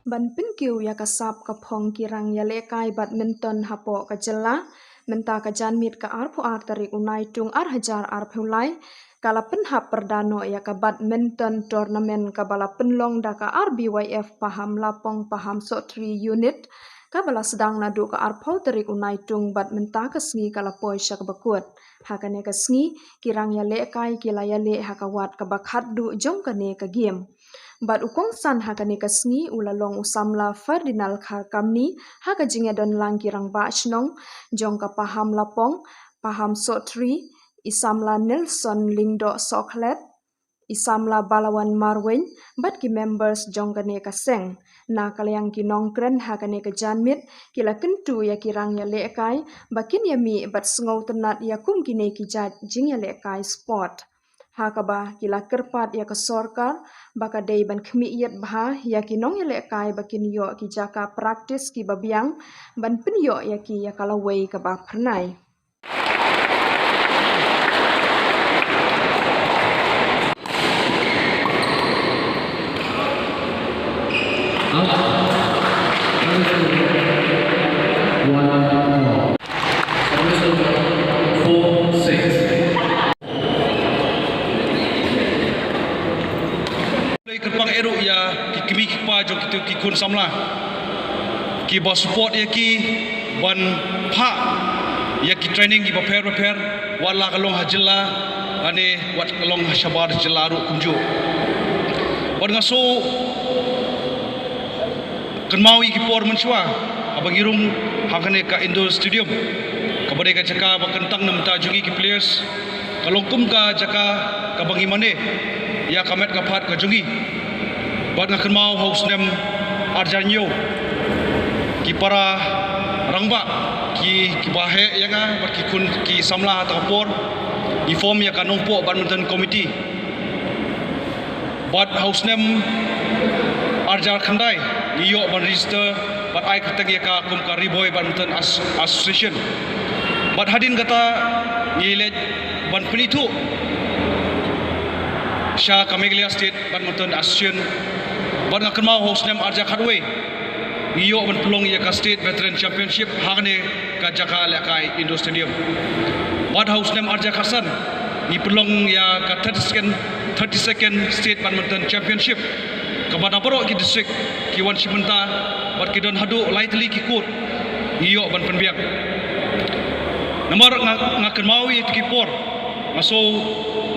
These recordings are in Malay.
Ban pinkiu ya kasap kapong kirang ya lekai badminton hapo kajela menta kajanmit ka arpu artari unai tung hajar arpulai kala penhap perdano ya ka badminton tournament ka bala penlong da ka RBYF paham lapong paham sotri unit ka bala sedang nadu ka arpau tari unai tung badminton ka sngi kala poi syak bakut hakane ka sngi kirang ya lekai kila ya le hakawat ka bakhat du jong kane ka game. Bat ukong san hakane kasngi ulalong usamla Ferdinand Kamni haka jingedon lang kirang bachnong jong ka paham lapong paham sotri isamla Nelson Lingdo Soklet isamla Balawan Marwen bat ki members jong kane kaseng na kalayang kinong kren hakane ka janmit kila kentu ya kirang ya lekai bakin ya mi bat sngau tenat ya kum kine ki jat jing ya lekai sport. Hakaba kila kerpat ya kesorkar baka day ban khmi yet bha ya kinong ya lekai bakin yo ki jaka praktis ki babiang ban pinyo ya ki ya kalawai ka ba pernai. Kerpang eruk ya kimi kipa jok kita kikun samla ki bos support ya ki ban pha ya ki training ki prepare wala kalong hajilla ane wat kalong shabar jelaru kunju ban ngaso kenmawi ki por menchwa abang irung hakane ka Indo Stadium kabade ka jaka bakentang namta jungi ki players kalong kum ka jaka ka bangimane ya kamet kapat ka jungi bat ngakan mau haus nem arjanyo ki para rangba ki bahe ya nga bat ki kun ki samla atau por di form ya kanong po badminton committee bat haus nem arjar khandai niyo ban register bat ai katang ya ka kum ka riboy badminton association bat hadin kata ngilet ban penitu Shah Kameglia State Badminton Association ban ngakan mau host nem arja khadwe ngiyo ban pelong ya ka State Veteran Championship hagne ka jaka lekai Indo Stadium bat host nem arja khasan ni pelong ya ka 32nd State Badminton Championship ka badaporo ki district ki wan simenta bat ki don hadu lightly ki court ngiyo ban penbiak nomor ngakan mau itu ki por maso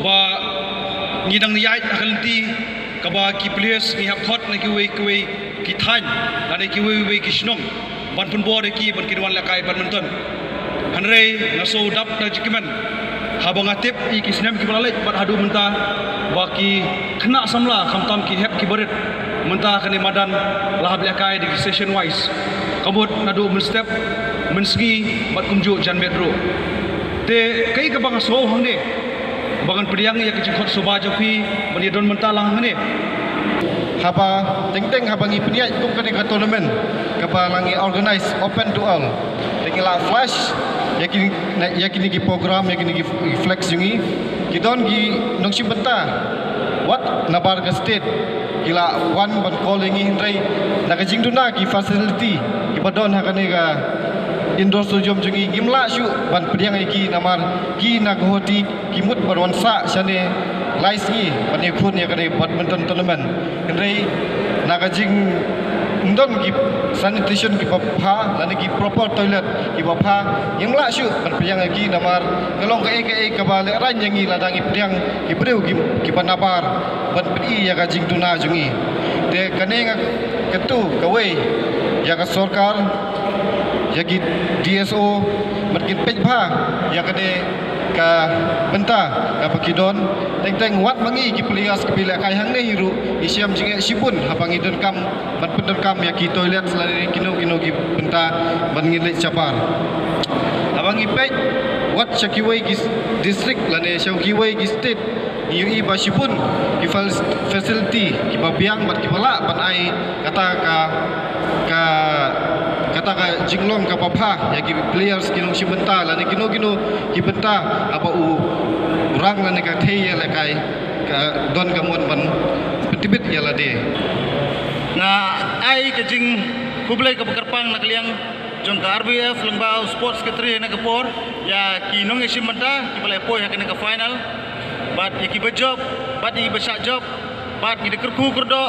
ba ngidang niyait akalti kaba ki players ni hap thot na ki we ki than ane ki we ki shnong ban pun bo de ki ban ki wan lakai badminton hanre ngaso dap da jikiman habang atip i ki snem ki balalek bat hadu menta ba ki kena samla khamtam ki hep ki baret menta kane madan lahab lakai di session wise kabut nadu men step men sgi bat kumju jan metro te kai ka bang so hangne bagan pediang ya kecikot soba jopi bani don mentalang ni haba teng habangi peniat kum kene ka tournament kapa langi organize open to all tekila flash yakini ki program yakini ki flex yungi kidon gi nongsi benta what nabar ka state kila one ban calling hindrai naga jingduna ki facility ki badon hakane ka Indo Stadium jungi gimla syu ban pediang iki namar ki naghoti kimut barwansa sane laisi ban ikun ya kare badminton tournament kendai nagajing undon ki sanitation ki bapha lani ki proper toilet ki bapha gimla syu ban pediang iki namar kelong ke ka bale ran yangi ladang pediang ki breu ki panabar ban pedi ya gajing tuna jungi de kanenga ketu kawe ya ka sarkar yagi DSO makin pejbha ya kade ka benta ka pakidon teng wat mangi ki pelias ki bila kai hang ne hiru isiam jinge sipun hapang idon kam ban pendon kam ya ki toilet selari kino ki benta ban ngile chapar abangi pej wat chakiwai ki district lane chakiwai ki state UI basipun ki facility ki babiang bat ki bala ban ai kata ka jinglong ka papha ya ki players kinong si benta la ni kino ki benta apa urang la ni ka thei la kai ka don ka mon ban tibit ya la de nga ai ke jing publik ke Kerpang nak liang jong ke RBF Lengbao Sports Secretary nak por ya ki nong isim menta ki balai poi hak ke final bat ki bejob bat ki besak job bat ki dekerku kurdo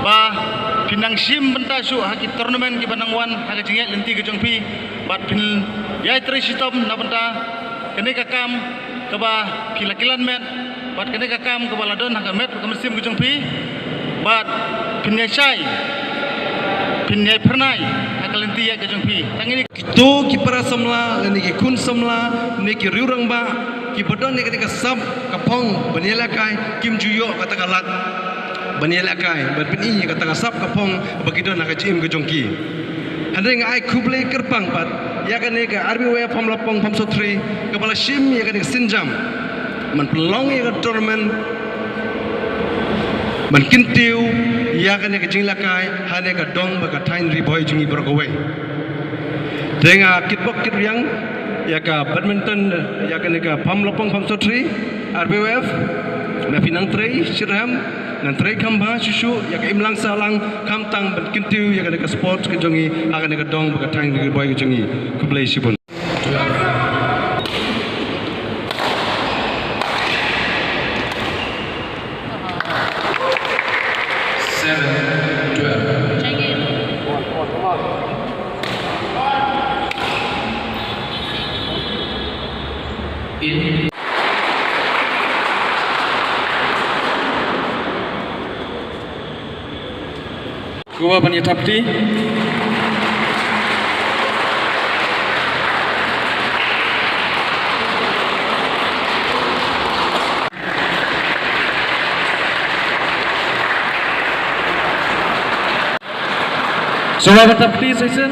ba pinang sim menta su hak tournament ki banang wan hak jinget lenti ke jong pi bat pin ya tri sistem na benta kene ka kam ke ba kilan met bat kene ka kam ke baladon hak met ke mesim ke jong pi bat pinyai sai pinyai pernai hakalenti ya kajong pi tangini tu ki para samla leni ki kun samla ne ki riurang ba ki bodon ne ka sab kapong baniela kai kim juyo kata kalak baniela kai berpini kata sab kapong bagidon nak jim ke jongki handeng ai kuble Kerpang pat ya kan ne ka RBW pom lapong pom sotri kepala sim ya kan sinjam man pelong ya tournament man kintiu ya kan ke jing lakai hane ka dong ba ka tain ri boy jingi bergowe denga kitbok kit yang ya ka badminton ya kan ka pam lopong pam sotri RBWF na pinang trei sirham nan trei kamba susu ya ka imlang salang kamtang ban kintiu ya kan ka sport ke jongi akan ka dong ba ka tain ri boy ke jongi kublai sibun Kuwa bani tapti Saudara tapti session